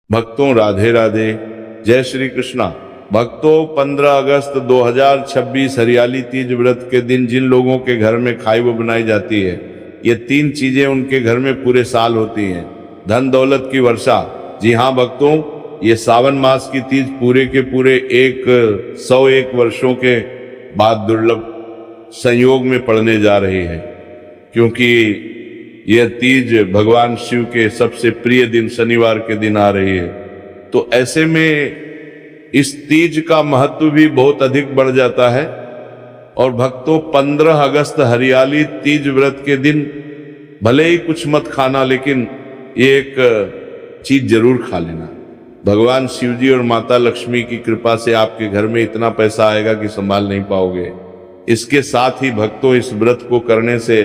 भक्तों राधे राधे, जय श्री कृष्णा। भक्तों 15 अगस्त 2026 हरियाली तीज व्रत के दिन जिन लोगों के घर में खाई वो बनाई जाती है, ये 3 चीजें उनके घर में पूरे साल होती हैं। धन दौलत की वर्षा। जी हाँ भक्तों, ये सावन मास की तीज पूरे के पूरे 101 वर्षों के बाद दुर्लभ संयोग में पड़ने जा रही है, क्योंकि यह तीज भगवान शिव के सबसे प्रिय दिन शनिवार के दिन आ रही है। तो ऐसे में इस तीज का महत्व भी बहुत अधिक बढ़ जाता है। और भक्तों 15 अगस्त हरियाली तीज व्रत के दिन भले ही कुछ मत खाना, लेकिन ये एक चीज जरूर खा लेना। भगवान शिव जी और माता लक्ष्मी की कृपा से आपके घर में इतना पैसा आएगा कि संभाल नहीं पाओगे। इसके साथ ही भक्तों इस व्रत को करने से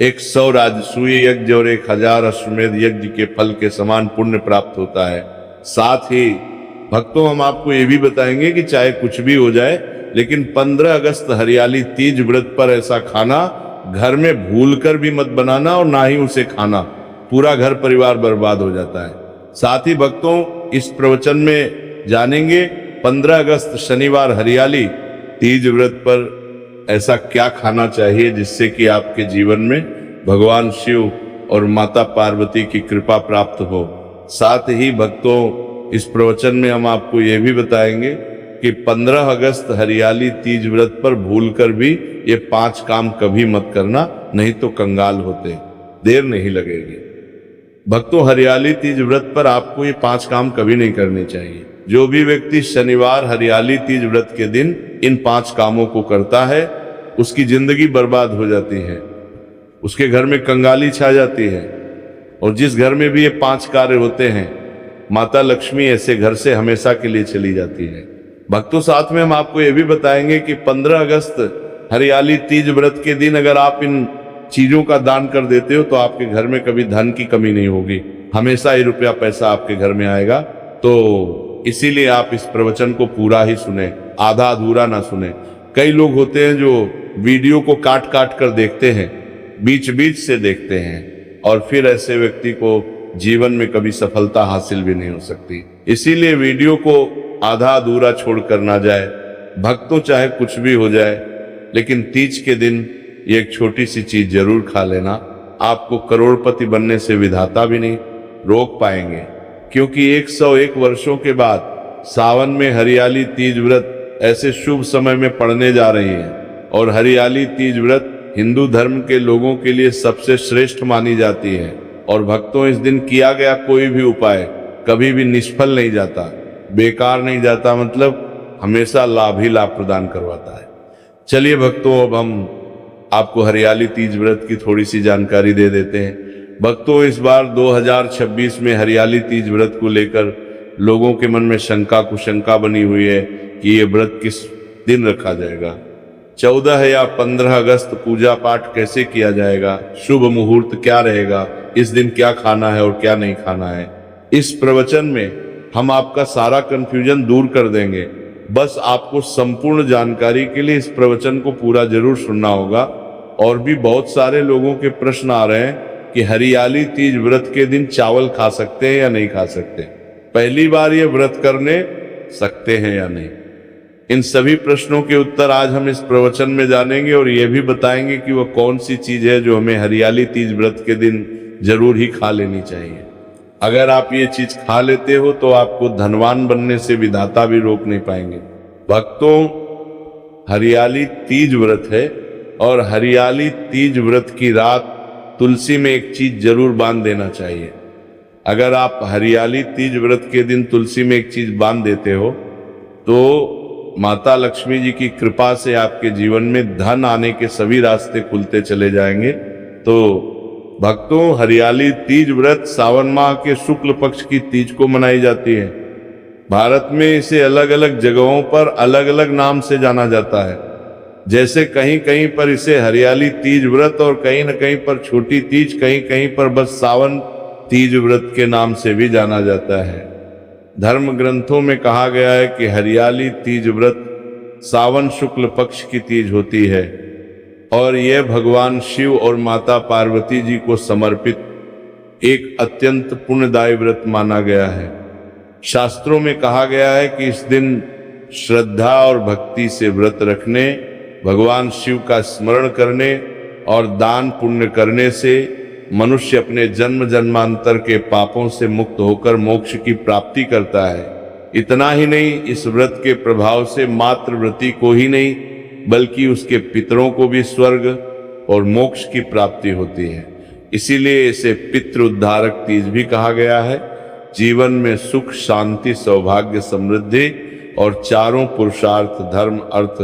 100 राजसूय यज्ञ और 1000 अश्वमेध यज्ञ के फल के समान पुण्य प्राप्त होता है। साथ ही भक्तों हम आपको ये भी बताएंगे कि चाहे कुछ भी हो जाए, लेकिन 15 अगस्त हरियाली तीज व्रत पर ऐसा खाना घर में भूलकर भी मत बनाना और ना ही उसे खाना, पूरा घर परिवार बर्बाद हो जाता है। साथ ही भक्तों इस प्रवचन में जानेंगे 15 अगस्त शनिवार हरियाली तीज व्रत पर ऐसा क्या खाना चाहिए जिससे कि आपके जीवन में भगवान शिव और माता पार्वती की कृपा प्राप्त हो। साथ ही भक्तों इस प्रवचन में हम आपको यह भी बताएंगे कि 15 अगस्त हरियाली तीज व्रत पर भूलकर भी ये 5 काम कभी मत करना, नहीं तो कंगाल होते, देर नहीं लगेगी। भक्तों हरियाली तीज व्रत पर आपको ये 5 काम कभी नहीं करने चाहिए। जो भी व्यक्ति शनिवार हरियाली तीज व्रत के दिन इन 5 कामों को करता है, उसकी जिंदगी बर्बाद हो जाती है, उसके घर में कंगाली छा जाती है। और जिस घर में भी ये 5 कार्य होते हैं, माता लक्ष्मी ऐसे घर से हमेशा के लिए चली जाती है। भक्तों साथ में हम आपको ये भी बताएंगे कि 15 अगस्त हरियाली तीज व्रत के दिन अगर आप इन चीजों का दान कर देते हो तो आपके घर में कभी धन की कमी नहीं होगी, हमेशा ही रुपया पैसा आपके घर में आएगा। तो इसीलिए आप इस प्रवचन को पूरा ही सुने, आधा अधूरा ना सुने। कई लोग होते हैं जो वीडियो को काट काट कर देखते हैं, बीच बीच से देखते हैं, और फिर ऐसे व्यक्ति को जीवन में कभी सफलता हासिल भी नहीं हो सकती। इसीलिए वीडियो को आधा अधूरा छोड़कर ना जाए। भक्तों चाहे कुछ भी हो जाए, लेकिन तीज के दिन ये एक छोटी सी चीज जरूर खा लेना। आपको करोड़पति बनने से विधाता भी नहीं रोक पाएंगे, क्योंकि 101 वर्षों के बाद सावन में हरियाली तीज व्रत ऐसे शुभ समय में पड़ने जा रही है। और हरियाली तीज व्रत हिंदू धर्म के लोगों के लिए सबसे श्रेष्ठ मानी जाती है। और भक्तों इस दिन किया गया कोई भी उपाय कभी भी निष्फल नहीं जाता, बेकार नहीं जाता, मतलब हमेशा लाभ ही लाभ प्रदान करवाता है। चलिए भक्तों अब हम आपको हरियाली तीज व्रत की थोड़ी सी जानकारी दे देते हैं। भक्तों इस बार 2026 में हरियाली तीज व्रत को लेकर लोगों के मन में शंका कुशंका बनी हुई है कि ये व्रत किस दिन रखा जाएगा, 14 या 15 अगस्त पूजा पाठ कैसे किया जाएगा, शुभ मुहूर्त क्या रहेगा, इस दिन क्या खाना है और क्या नहीं खाना है। इस प्रवचन में हम आपका सारा कंफ्यूजन दूर कर देंगे। बस आपको संपूर्ण जानकारी के लिए इस प्रवचन को पूरा जरूर सुनना होगा। और भी बहुत सारे लोगों के प्रश्न आ रहे हैं कि हरियाली तीज व्रत के दिन चावल खा सकते हैं या नहीं खा सकते, पहली बार ये व्रत करने सकते हैं या नहीं। इन सभी प्रश्नों के उत्तर आज हम इस प्रवचन में जानेंगे और ये भी बताएंगे कि वह कौन सी चीज है जो हमें हरियाली तीज व्रत के दिन जरूर ही खा लेनी चाहिए। अगर आप ये चीज खा लेते हो तो आपको धनवान बनने से विधाता भी रोक नहीं पाएंगे। भक्तों हरियाली तीज व्रत है, और हरियाली तीज व्रत की रात तुलसी में एक चीज जरूर बांध देना चाहिए। अगर आप हरियाली तीज व्रत के दिन तुलसी में एक चीज बांध देते हो तो माता लक्ष्मी जी की कृपा से आपके जीवन में धन आने के सभी रास्ते खुलते चले जाएंगे। तो भक्तों हरियाली तीज व्रत सावन माह के शुक्ल पक्ष की तीज को मनाई जाती है। भारत में इसे अलग अलग जगहों पर अलग अलग नाम से जाना जाता है। जैसे कहीं कहीं पर इसे हरियाली तीज व्रत और कहीं न कहीं पर छोटी तीज, कहीं कहीं पर बस सावन तीज व्रत के नाम से भी जाना जाता है। धर्म ग्रंथों में कहा गया है कि हरियाली तीज व्रत सावन शुक्ल पक्ष की तीज होती है और यह भगवान शिव और माता पार्वती जी को समर्पित एक अत्यंत पुण्यदायी व्रत माना गया है। शास्त्रों में कहा गया है कि इस दिन श्रद्धा और भक्ति से व्रत रखने, भगवान शिव का स्मरण करने और दान पुण्य करने से मनुष्य अपने जन्म जन्मांतर के पापों से मुक्त होकर मोक्ष की प्राप्ति करता है। इतना ही नहीं, इस व्रत के प्रभाव से मात्र व्रती को ही नहीं बल्कि उसके पितरों को भी स्वर्ग और मोक्ष की प्राप्ति होती है। इसीलिए इसे पितृ उद्धारक तीज भी कहा गया है। जीवन में सुख, शांति, सौभाग्य, समृद्धि और चारों पुरुषार्थ धर्म, अर्थ,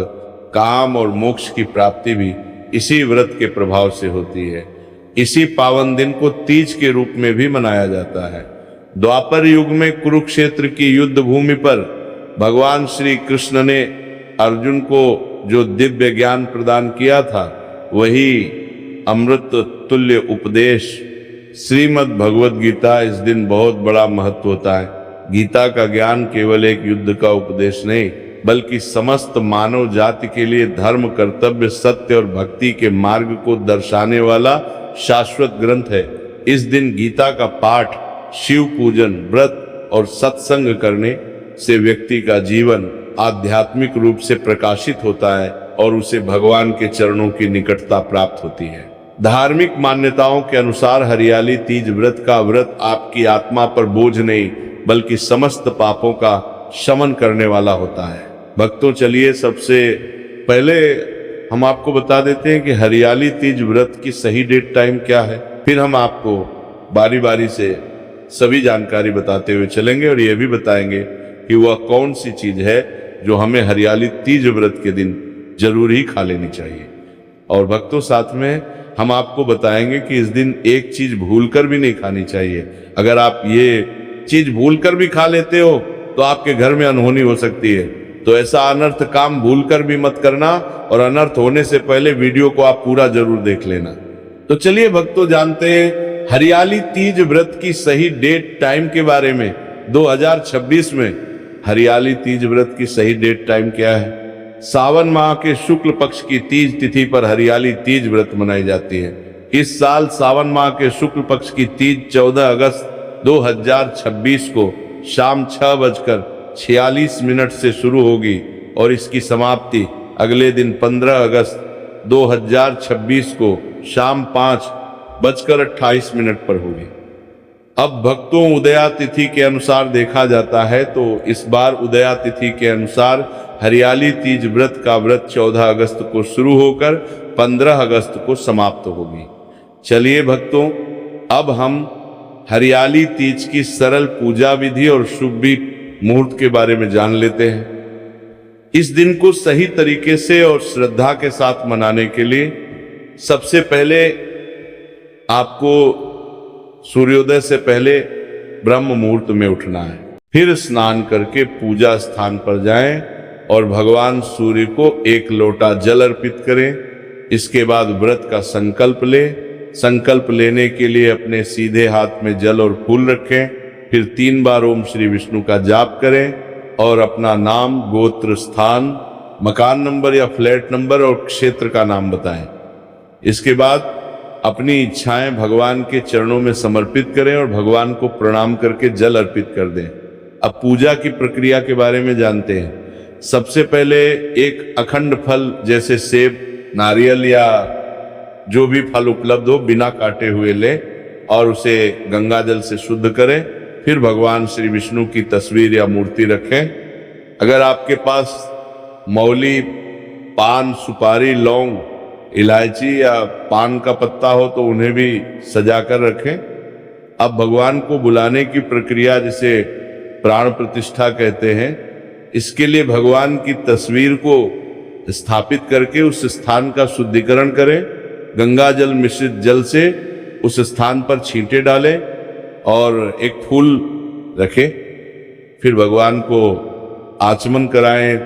काम और मोक्ष की प्राप्ति भी इसी व्रत के प्रभाव से होती है। इसी पावन दिन को तीज के रूप में भी मनाया जाता है। द्वापर युग में कुरुक्षेत्र की युद्ध भूमि पर भगवान श्री कृष्ण ने अर्जुन को जो दिव्य ज्ञान प्रदान किया था, वही अमृत तुल्य उपदेश श्रीमद् भगवद गीता, इस दिन बहुत बड़ा महत्व होता है। गीता का ज्ञान केवल एक युद्ध का उपदेश नहीं बल्कि समस्त मानव जाति के लिए धर्म, कर्तव्य, सत्य और भक्ति के मार्ग को दर्शाने वाला शाश्वत ग्रंथ है। इस दिन गीता का पाठ, शिव पूजन, व्रत और सत्संग करने से व्यक्ति का जीवन आध्यात्मिक रूप से प्रकाशित होता है और उसे भगवान के चरणों की निकटता प्राप्त होती है। धार्मिक मान्यताओं के अनुसार हरियाली तीज व्रत का व्रत आपकी आत्मा पर बोझ नहीं बल्कि समस्त पापों का शमन करने वाला होता है। भक्तों, चलिए सबसे पहले हम आपको बता देते हैं कि हरियाली तीज व्रत की सही डेट टाइम क्या है। फिर हम आपको बारी बारी से सभी जानकारी बताते हुए चलेंगे और यह भी बताएंगे कि वह कौन सी चीज है जो हमें हरियाली तीज व्रत के दिन जरूर ही खा लेनी चाहिए। और भक्तों, साथ में हम आपको बताएंगे कि इस दिन एक चीज भूलकर भी नहीं खानी चाहिए। अगर आप ये चीज भूलकर भी खा लेते हो तो आपके घर में अनहोनी हो सकती है। तो ऐसा अनर्थ काम भूलकर भी मत करना और अनर्थ होने से पहले वीडियो को आप पूरा जरूर देख लेना। तो चलिए भक्तों, जानते हैं हरियाली तीज व्रत की सही डेट टाइम के बारे में। 2026 में हरियाली तीज व्रत की सही डेट टाइम क्या है? सावन माह के शुक्ल पक्ष की तीज तिथि पर हरियाली तीज व्रत मनाई जाती है। इस साल सावन माह के शुक्ल पक्ष की तीज 14 अगस्त 2026 को शाम 6:46 से शुरू होगी और इसकी समाप्ति अगले दिन 15 अगस्त 2026 को शाम 5:28 पर होगी। अब भक्तों, उदया तिथि के अनुसार देखा जाता है तो इस बार उदया तिथि के अनुसार हरियाली तीज व्रत का व्रत 14 अगस्त को शुरू होकर 15 अगस्त को समाप्त होगी। चलिए भक्तों, अब हम हरियाली तीज की सरल पूजा विधि और शुभ मुहूर्त के बारे में जान लेते हैं। इस दिन को सही तरीके से और श्रद्धा के साथ मनाने के लिए सबसे पहले आपको सूर्योदय से पहले ब्रह्म मुहूर्त में उठना है। फिर स्नान करके पूजा स्थान पर जाएं और भगवान सूर्य को एक लोटा जल अर्पित करें। इसके बाद व्रत का संकल्प लें। संकल्प लेने के लिए अपने सीधे हाथ में जल और फूल रखें। फिर 3 बार ओम श्री विष्णु का जाप करें और अपना नाम, गोत्र, स्थान, मकान नंबर या फ्लैट नंबर और क्षेत्र का नाम बताएं। इसके बाद अपनी इच्छाएं भगवान के चरणों में समर्पित करें और भगवान को प्रणाम करके जल अर्पित कर दें। अब पूजा की प्रक्रिया के बारे में जानते हैं। सबसे पहले एक अखंड फल जैसे सेब, नारियल या जो भी फल उपलब्ध हो बिना काटे हुए लें और उसे गंगा जल से शुद्ध करें। फिर भगवान श्री विष्णु की तस्वीर या मूर्ति रखें। अगर आपके पास मौली, पान, सुपारी, लौंग, इलायची या पान का पत्ता हो तो उन्हें भी सजा कर रखें। अब भगवान को बुलाने की प्रक्रिया, जिसे प्राण प्रतिष्ठा कहते हैं, इसके लिए भगवान की तस्वीर को स्थापित करके उस स्थान का शुद्धिकरण करें। गंगा जल मिश्रित जल से उस स्थान पर छींटे डालें और एक फूल रखें। फिर भगवान को आचमन कराएं,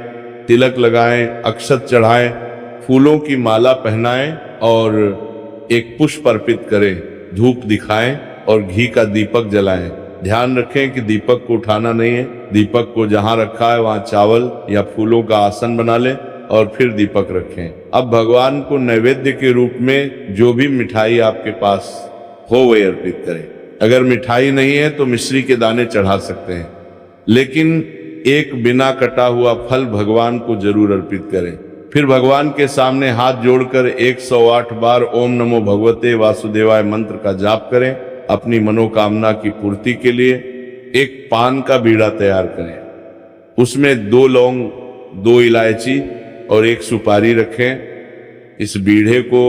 तिलक लगाएं, अक्षत चढ़ाएं, फूलों की माला पहनाएं और एक पुष्प अर्पित करें, धूप दिखाएं और घी का दीपक जलाएं। ध्यान रखें कि दीपक को उठाना नहीं है। दीपक को जहां रखा है वहां चावल या फूलों का आसन बना लें और फिर दीपक रखें। अब भगवान को नैवेद्य के रूप में जो भी मिठाई आपके पास हो वही अर्पित करें। अगर मिठाई नहीं है तो मिश्री के दाने चढ़ा सकते हैं, लेकिन एक बिना कटा हुआ फल भगवान को जरूर अर्पित करें। फिर भगवान के सामने हाथ जोड़कर 108 बार ओम नमो भगवते वासुदेवाय मंत्र का जाप करें। अपनी मनोकामना की पूर्ति के लिए एक पान का बीड़ा तैयार करें, उसमें 2 लौंग, 2 इलायची और 1 सुपारी रखें। इस बीड़े को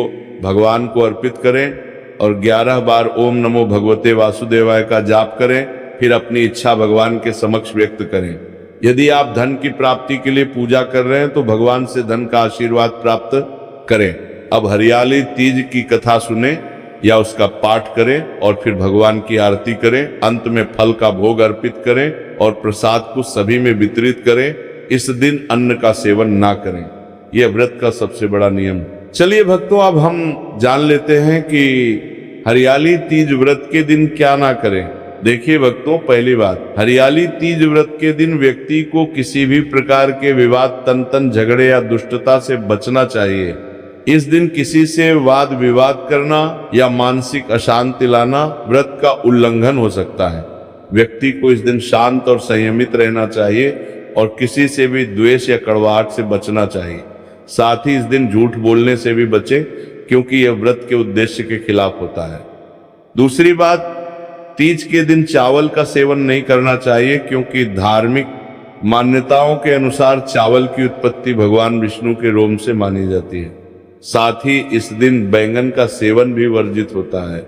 भगवान को अर्पित करें और 11 बार ओम नमो भगवते वासुदेवाय का जाप करें। फिर अपनी इच्छा भगवान के समक्ष व्यक्त करें। यदि आप धन की प्राप्ति के लिए पूजा कर रहे हैं तो भगवान से धन का आशीर्वाद प्राप्त करें। अब हरियाली तीज की कथा सुने या उसका पाठ करें और फिर भगवान की आरती करें। अंत में फल का भोग अर्पित करें और प्रसाद को सभी में वितरित करें। इस दिन अन्न का सेवन ना करें, यह व्रत का सबसे बड़ा नियम। चलिए भक्तों, अब हम जान लेते हैं कि हरियाली तीज व्रत के दिन क्या ना करें। देखिए भक्तों, पहली बात, हरियाली तीज व्रत के दिन व्यक्ति को किसी भी प्रकार के विवाद, तन झगड़े या दुष्टता से बचना चाहिए। इस दिन किसी से वाद विवाद करना या मानसिक अशांति लाना व्रत का उल्लंघन हो सकता है। व्यक्ति को इस दिन शांत और संयमित रहना चाहिए और किसी से भी द्वेष या कड़वाहट से बचना चाहिए। साथ ही इस दिन झूठ बोलने से भी बचे, क्योंकि यह व्रत के उद्देश्य के खिलाफ होता है। दूसरी बात, तीज के दिन चावल का सेवन नहीं करना चाहिए, क्योंकि धार्मिक मान्यताओं के अनुसार चावल की उत्पत्ति भगवान विष्णु के रोम से मानी जाती है। साथ ही इस दिन बैंगन का सेवन भी वर्जित होता है।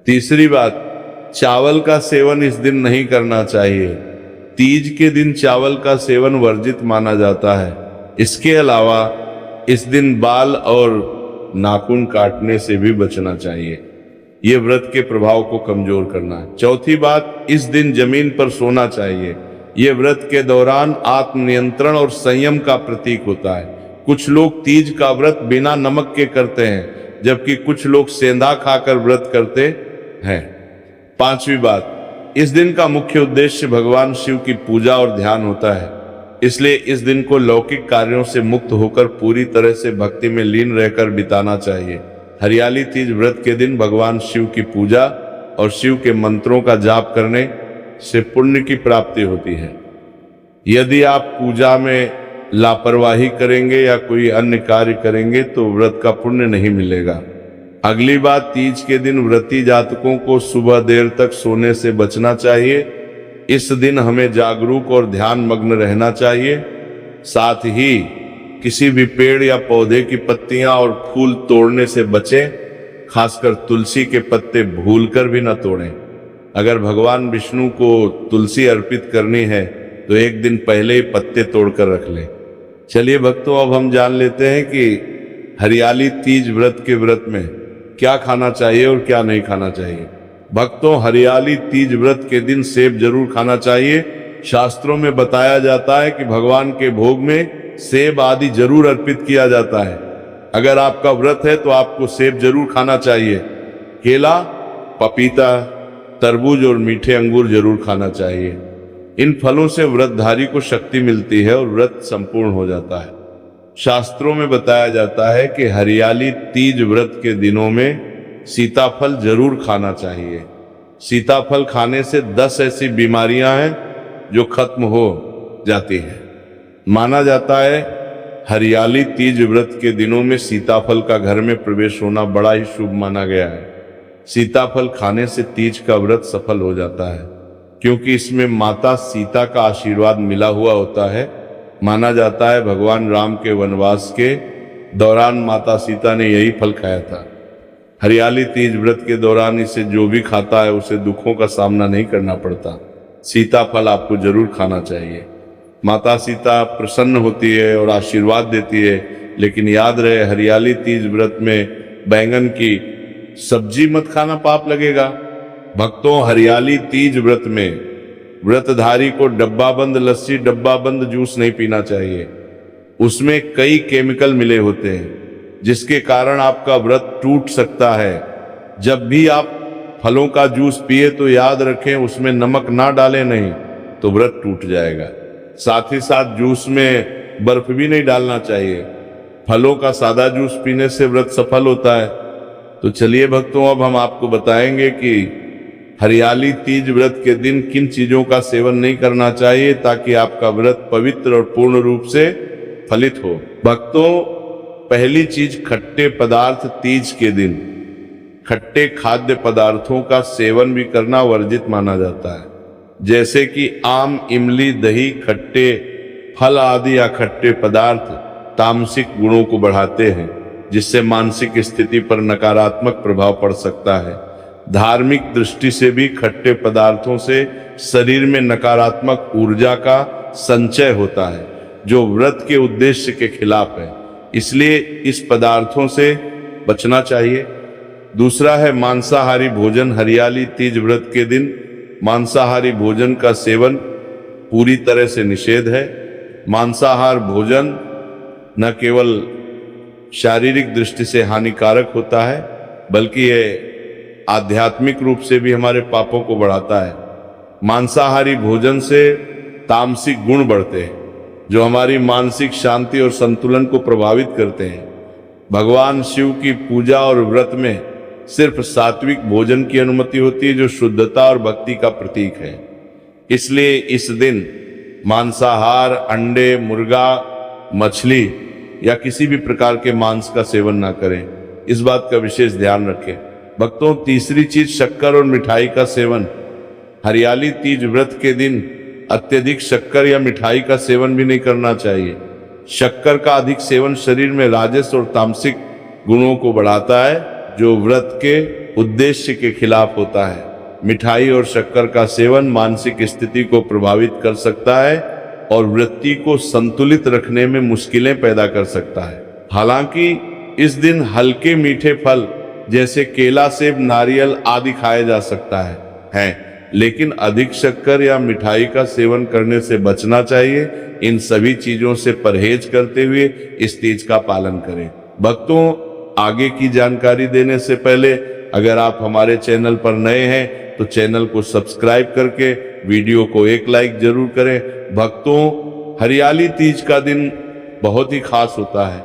तीसरी बात, चावल का सेवन इस दिन नहीं करना चाहिए। तीज के दिन चावल का सेवन वर्जित माना जाता है। इसके अलावा इस दिन बाल और नाखून काटने से भी बचना चाहिए। ये व्रत के प्रभाव को कमजोर करना है। चौथी बात, इस दिन जमीन पर सोना चाहिए। ये व्रत के दौरान आत्मनियंत्रण और संयम का प्रतीक होता है। कुछ लोग तीज का व्रत बिना नमक के करते हैं, जबकि कुछ लोग सेंधा खाकर व्रत करते हैं। पांचवी बात, इस दिन का मुख्य उद्देश्य भगवान शिव की पूजा और ध्यान होता है। इसलिए इस दिन को लौकिक कार्यों से मुक्त होकर पूरी तरह से भक्ति में लीन रहकर बिताना चाहिए। हरियाली तीज व्रत के दिन भगवान शिव की पूजा और शिव के मंत्रों का जाप करने से पुण्य की प्राप्ति होती है। यदि आप पूजा में लापरवाही करेंगे या कोई अन्य कार्य करेंगे तो व्रत का पुण्य नहीं मिलेगा। अगली बात, तीज के दिन व्रती जातकों को सुबह देर तक सोने से बचना चाहिए। इस दिन हमें जागरूक और ध्यान मग्न रहना चाहिए। साथ ही किसी भी पेड़ या पौधे की पत्तियां और फूल तोड़ने से बचें। खासकर तुलसी के पत्ते भूलकर भी न तोड़ें। अगर भगवान विष्णु को तुलसी अर्पित करनी है तो एक दिन पहले ही पत्ते तोड़कर रख लें। चलिए भक्तों, अब हम जान लेते हैं कि हरियाली तीज व्रत के व्रत में क्या खाना चाहिए और क्या नहीं खाना चाहिए। भक्तों, हरियाली तीज व्रत के दिन सेब जरूर खाना चाहिए। शास्त्रों में बताया जाता है कि भगवान के भोग में सेब आदि जरूर अर्पित किया जाता है। अगर आपका व्रत है तो आपको सेब जरूर खाना चाहिए। केला, पपीता, तरबूज और मीठे अंगूर जरूर खाना चाहिए। इन फलों से व्रतधारी को शक्ति मिलती है और व्रत संपूर्ण हो जाता है। शास्त्रों में बताया जाता है कि हरियाली तीज व्रत के दिनों में सीताफल जरूर खाना चाहिए। सीताफल खाने से 10 ऐसी बीमारियां हैं जो खत्म हो जाती हैं। माना जाता है हरियाली तीज व्रत के दिनों में सीताफल का घर में प्रवेश होना बड़ा ही शुभ माना गया है। सीताफल खाने से तीज का व्रत सफल हो जाता है, क्योंकि इसमें माता सीता का आशीर्वाद मिला हुआ होता है। माना जाता है भगवान राम के वनवास के दौरान माता सीता ने यही फल खाया था। हरियाली तीज व्रत के दौरान इसे जो भी खाता है उसे दुखों का सामना नहीं करना पड़ता। सीताफल आपको जरूर खाना चाहिए। माता सीता प्रसन्न होती है और आशीर्वाद देती है। लेकिन याद रहे, हरियाली तीज व्रत में बैंगन की सब्जी मत खाना, पाप लगेगा। भक्तों, हरियाली तीज व्रत में व्रतधारी को डब्बाबंद लस्सी, डब्बाबंद जूस नहीं पीना चाहिए। उसमें कई केमिकल मिले होते हैं जिसके कारण आपका व्रत टूट सकता है। जब भी आप फलों का जूस पिए तो याद रखें उसमें नमक ना डालें, नहीं तो व्रत टूट जाएगा। साथ ही साथ जूस में बर्फ भी नहीं डालना चाहिए। फलों का सादा जूस पीने से व्रत सफल होता है। तो चलिए भक्तों, अब हम आपको बताएंगे कि हरियाली तीज व्रत के दिन किन चीजों का सेवन नहीं करना चाहिए ताकि आपका व्रत पवित्र और पूर्ण रूप से फलित हो। भक्तों, पहली चीज, खट्टे पदार्थ तीज के दिन खट्टे खाद्य पदार्थों का सेवन भी करना वर्जित माना जाता है, जैसे कि आम, इमली, दही, खट्टे फल आदि या खट्टे पदार्थ तामसिक गुणों को बढ़ाते हैं, जिससे मानसिक स्थिति पर नकारात्मक प्रभाव पड़ सकता है। धार्मिक दृष्टि से भी खट्टे पदार्थों से शरीर में नकारात्मक ऊर्जा का संचय होता है, जो व्रत के उद्देश्य के खिलाफ है, इसलिए इस पदार्थों से बचना चाहिए। दूसरा है मांसाहारी भोजन। हरियाली तीज व्रत के दिन मांसाहारी भोजन का सेवन पूरी तरह से निषेध है। मांसाहार भोजन न केवल शारीरिक दृष्टि से हानिकारक होता है, बल्कि यह आध्यात्मिक रूप से भी हमारे पापों को बढ़ाता है। मांसाहारी भोजन से तामसिक गुण बढ़ते हैं, जो हमारी मानसिक शांति और संतुलन को प्रभावित करते हैं। भगवान शिव की पूजा और व्रत में सिर्फ सात्विक भोजन की अनुमति होती है, जो शुद्धता और भक्ति का प्रतीक है। इसलिए इस दिन मांसाहार, अंडे, मुर्गा, मछली या किसी भी प्रकार के मांस का सेवन ना करें। इस बात का विशेष ध्यान रखें। भक्तों, तीसरी चीज, शक्कर और मिठाई का सेवन। हरियाली तीज व्रत के दिन अत्यधिक शक्कर या मिठाई का सेवन भी नहीं करना चाहिए। शक्कर का अधिक सेवन शरीर में राजस और तामसिक गुणों को बढ़ाता है, जो व्रत के उद्देश्य के खिलाफ होता है। मिठाई और शक्कर का सेवन मानसिक स्थिति को प्रभावित कर सकता है और वृत्ति को संतुलित रखने में मुश्किलें पैदा कर सकता है। हालांकि इस दिन हल्के मीठे फल जैसे केला, सेब, नारियल आदि खाया जा सकता है, लेकिन अधिक शक्कर या मिठाई का सेवन करने से बचना चाहिए। इन सभी चीजों से परहेज करते हुए इस तीज का पालन करें। भक्तों, आगे की जानकारी देने से पहले अगर आप हमारे चैनल पर नए हैं तो चैनल को सब्सक्राइब करके वीडियो को एक लाइक जरूर करें। भक्तों, हरियाली तीज का दिन बहुत ही खास होता है।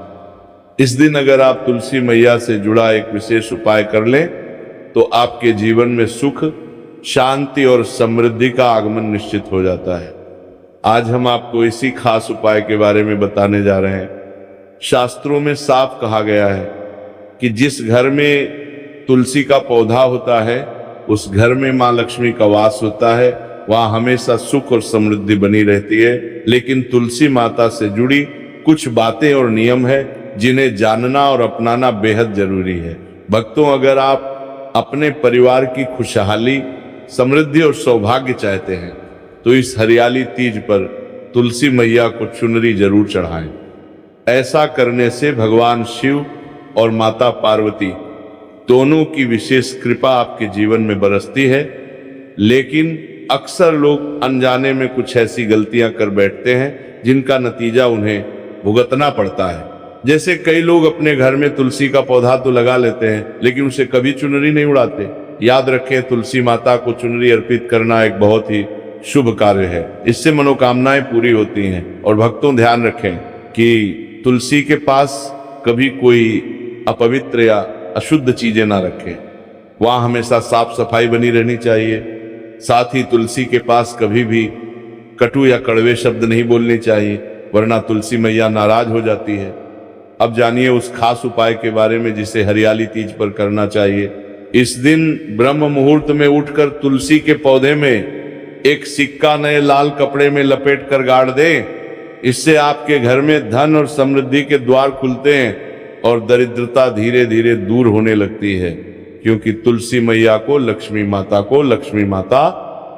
इस दिन अगर आप तुलसी मैया से जुड़ा एक विशेष उपाय कर लें तो आपके जीवन में सुख, शांति और समृद्धि का आगमन निश्चित हो जाता है। आज हम आपको इसी खास उपाय के बारे में बताने जा रहे हैं। शास्त्रों में साफ कहा गया है कि जिस घर में तुलसी का पौधा होता है उस घर में मां लक्ष्मी का वास होता है, वहां हमेशा सुख और समृद्धि बनी रहती है। लेकिन तुलसी माता से जुड़ी कुछ बातें और नियम है जिन्हें जानना और अपनाना बेहद जरूरी है। भक्तों, अगर आप अपने परिवार की खुशहाली, समृद्धि और सौभाग्य चाहते हैं तो इस हरियाली तीज पर तुलसी मैया को चुनरी जरूर चढ़ाएं। ऐसा करने से भगवान शिव और माता पार्वती दोनों की विशेष कृपा आपके जीवन में बरसती है। लेकिन अक्सर लोग अनजाने में कुछ ऐसी गलतियां कर बैठते हैं जिनका नतीजा उन्हें भुगतना पड़ता है। जैसे कई लोग अपने घर में तुलसी का पौधा तो लगा लेते हैं, लेकिन उसे कभी चुनरी नहीं उड़ाते। याद रखें, तुलसी माता को चुनरी अर्पित करना एक बहुत ही शुभ कार्य है। इससे मनोकामनाएं पूरी होती हैं। और भक्तों, ध्यान रखें कि तुलसी के पास कभी कोई अपवित्र या अशुद्ध चीजें ना रखें। वहां हमेशा साफ सफाई बनी रहनी चाहिए। साथ ही तुलसी के पास कभी भी कटु या कड़वे शब्द नहीं बोलने चाहिए, वरना तुलसी मैया नाराज हो जाती है। अब जानिए उस खास उपाय के बारे में जिसे हरियाली तीज पर करना चाहिए। इस दिन ब्रह्म मुहूर्त में उठकर तुलसी के पौधे में एक सिक्का नए लाल कपड़े में लपेट कर गाड़ दें। इससे आपके घर में धन और समृद्धि के द्वार खुलते हैं और दरिद्रता धीरे धीरे दूर होने लगती है, क्योंकि तुलसी मैया को लक्ष्मी माता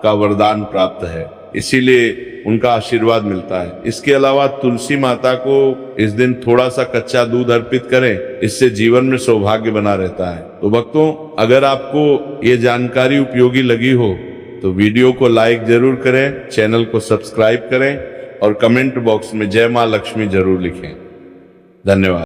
का वरदान प्राप्त है, इसीलिए उनका आशीर्वाद मिलता है। इसके अलावा तुलसी माता को इस दिन थोड़ा सा कच्चा दूध अर्पित करें, इससे जीवन में सौभाग्य बना रहता है। तो भक्तों, अगर आपको ये जानकारी उपयोगी लगी हो तो वीडियो को लाइक जरूर करें, चैनल को सब्सक्राइब करें और कमेंट बॉक्स में जय मां लक्ष्मी जरूर लिखें। धन्यवाद।